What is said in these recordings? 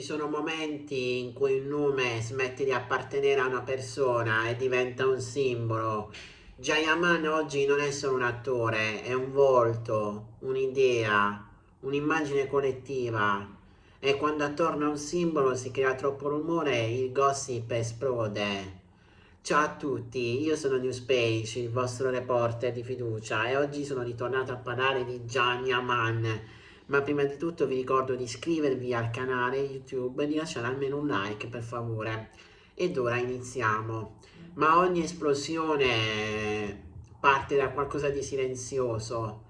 Ci sono momenti in cui un nome smette di appartenere a una persona e diventa un simbolo. Jayaman oggi non è solo un attore, è un volto, un'idea, un'immagine collettiva. E quando attorno a un simbolo si crea troppo rumore, il gossip esplode. Ciao a tutti, io sono Newspage, il vostro reporter di fiducia, e oggi sono ritornato a parlare di Jayaman. Ma prima di tutto vi ricordo di iscrivervi al canale YouTube e di lasciare almeno un like, per favore. Ed ora iniziamo. Ma ogni esplosione parte da qualcosa di silenzioso.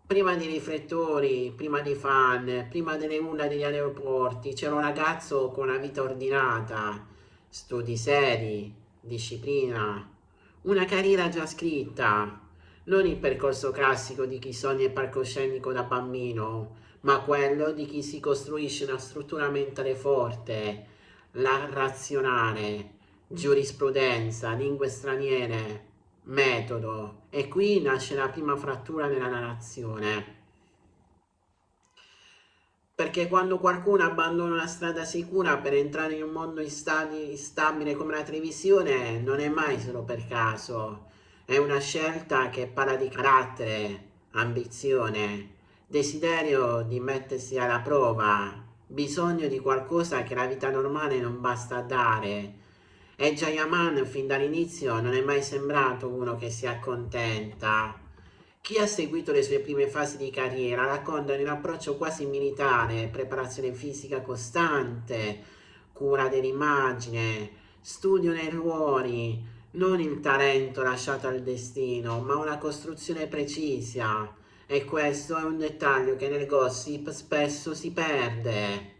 Prima di riflettori, prima di fan, prima delle urla degli aeroporti, c'era un ragazzo con una vita ordinata, studi seri, disciplina, una carriera già scritta, non il percorso classico di chi sogna il palcoscenico da bambino, ma quello di chi si costruisce una struttura mentale forte, la razionale, giurisprudenza, lingue straniere, metodo. E qui nasce la prima frattura nella narrazione. Perché quando qualcuno abbandona una strada sicura per entrare in un mondo instabile come la televisione, non è mai solo per caso. È una scelta che parla di carattere, ambizione, desiderio di mettersi alla prova, bisogno di qualcosa che la vita normale non basta dare. E Jayaman fin dall'inizio non è mai sembrato uno che si accontenta. Chi ha seguito le sue prime fasi di carriera racconta di un approccio quasi militare, preparazione fisica costante, cura dell'immagine, studio nei ruoli, non il talento lasciato al destino, ma una costruzione precisa. E questo è un dettaglio che nel gossip spesso si perde,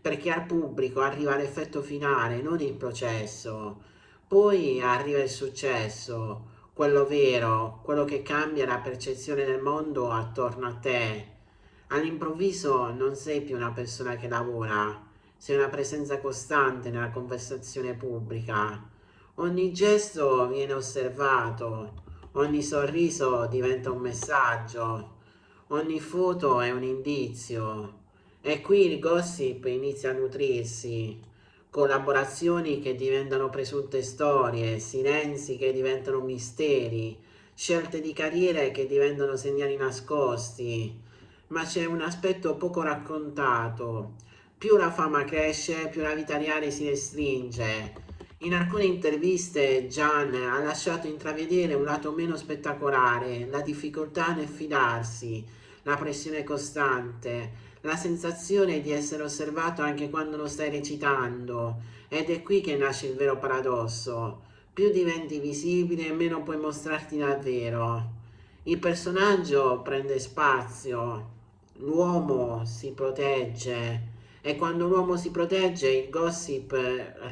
perché al pubblico arriva l'effetto finale, non il processo. Poi arriva il successo, quello vero, quello che cambia la percezione del mondo attorno a te. All'improvviso non sei più una persona che lavora, sei una presenza costante nella conversazione pubblica. Ogni gesto viene osservato, ogni sorriso diventa un messaggio, ogni foto è un indizio. E qui il gossip inizia a nutrirsi, collaborazioni che diventano presunte storie, silenzi che diventano misteri, scelte di carriere che diventano segnali nascosti. Ma c'è un aspetto poco raccontato. Più la fama cresce, più la vita reale si restringe. In alcune interviste Gian ha lasciato intravedere un lato meno spettacolare, la difficoltà nel fidarsi, la pressione costante, la sensazione di essere osservato anche quando non stai recitando. Ed è qui che nasce il vero paradosso. Più diventi visibile, meno puoi mostrarti davvero. Il personaggio prende spazio, l'uomo si protegge e quando l'uomo si protegge il gossip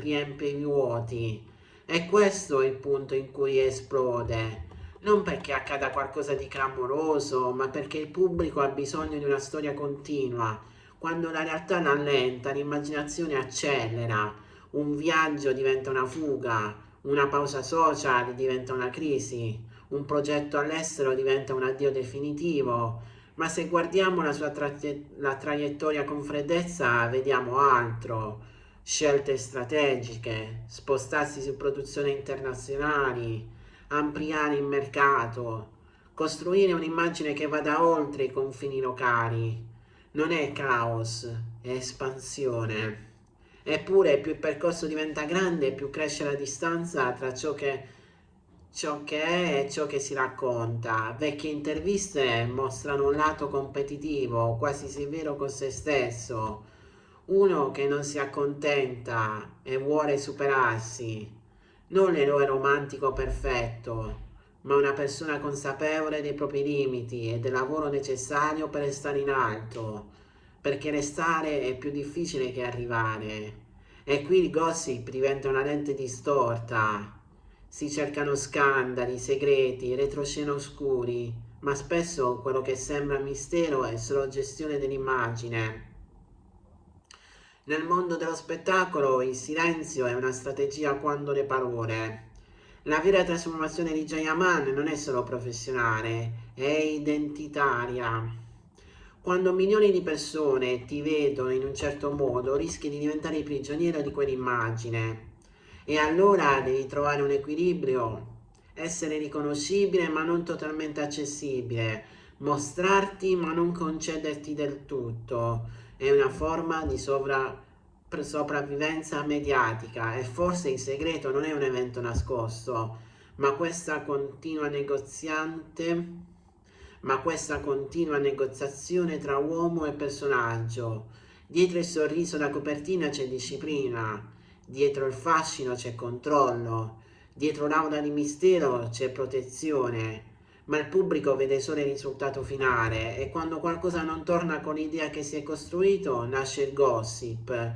riempie i vuoti. E questo è il punto in cui esplode. Non perché accada qualcosa di clamoroso, ma perché il pubblico ha bisogno di una storia continua. Quando la realtà rallenta, l'immaginazione accelera, un viaggio diventa una fuga, una pausa social diventa una crisi, un progetto all'estero diventa un addio definitivo. Ma se guardiamo la traiettoria con freddezza, vediamo altro. Scelte strategiche, spostarsi su produzioni internazionali, ampliare il mercato, costruire un'immagine che vada oltre i confini locali. Non è caos, è espansione. Eppure più il percorso diventa grande, più cresce la distanza tra ciò che è e ciò che si racconta. Vecchie interviste mostrano un lato competitivo, quasi severo con se stesso, uno che non si accontenta e vuole superarsi, non l'eroe romantico perfetto, ma una persona consapevole dei propri limiti e del lavoro necessario per restare in alto, perché restare è più difficile che arrivare. E qui il gossip diventa una lente distorta. Si cercano scandali, segreti, retroscena oscuri, ma spesso quello che sembra mistero è solo gestione dell'immagine. Nel mondo dello spettacolo il silenzio è una strategia quando le parole. La vera trasformazione di Jayaman non è solo professionale, è identitaria. Quando milioni di persone ti vedono in un certo modo, rischi di diventare prigioniero di quell'immagine. E allora devi trovare un equilibrio, essere riconoscibile ma non totalmente accessibile, mostrarti ma non concederti del tutto. È una forma di sopravvivenza mediatica e forse il segreto non è un evento nascosto, ma questa continua negoziazione tra uomo e personaggio. Dietro il sorriso da copertina c'è disciplina, dietro il fascino c'è controllo, dietro l'aura di mistero c'è protezione, ma il pubblico vede solo il risultato finale e quando qualcosa non torna con l'idea che si è costruito nasce il gossip,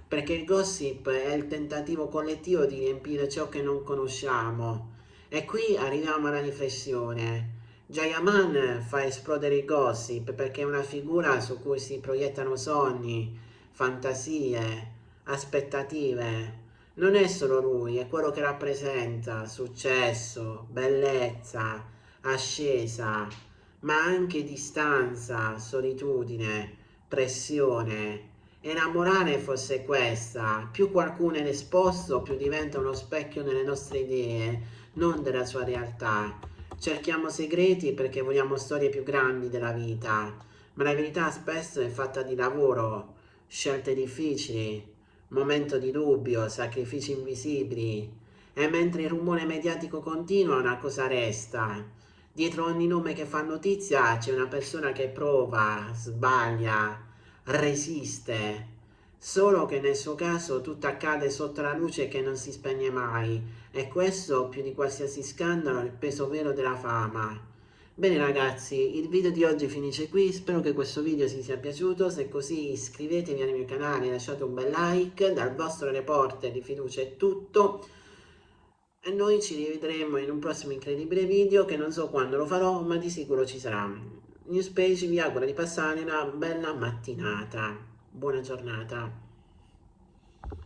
perché il gossip è il tentativo collettivo di riempire ciò che non conosciamo. E qui arriviamo alla riflessione. Jayaman fa esplodere il gossip perché è una figura su cui si proiettano sogni, fantasie, aspettative. Non è solo lui, è quello che rappresenta successo, bellezza, ascesa, ma anche distanza, solitudine, pressione. E la morale fosse questa: più qualcuno è esposto, più diventa uno specchio nelle nostre idee, non della sua realtà. Cerchiamo segreti perché vogliamo storie più grandi della vita, ma la verità spesso è fatta di lavoro, scelte difficili, momento di dubbio, sacrifici invisibili. E mentre il rumore mediatico continua, una cosa resta. Dietro ogni nome che fa notizia c'è una persona che prova, sbaglia, resiste. Solo che nel suo caso tutto accade sotto la luce che non si spegne mai, e questo, più di qualsiasi scandalo, è il peso vero della fama. Bene ragazzi, il video di oggi finisce qui, spero che questo video vi sia piaciuto, se è così iscrivetevi al mio canale, lasciate un bel like, dal vostro reporter di fiducia è tutto, e noi ci rivedremo in un prossimo incredibile video che non so quando lo farò, ma di sicuro ci sarà. Newspage vi auguro di passare una bella mattinata. Buona giornata.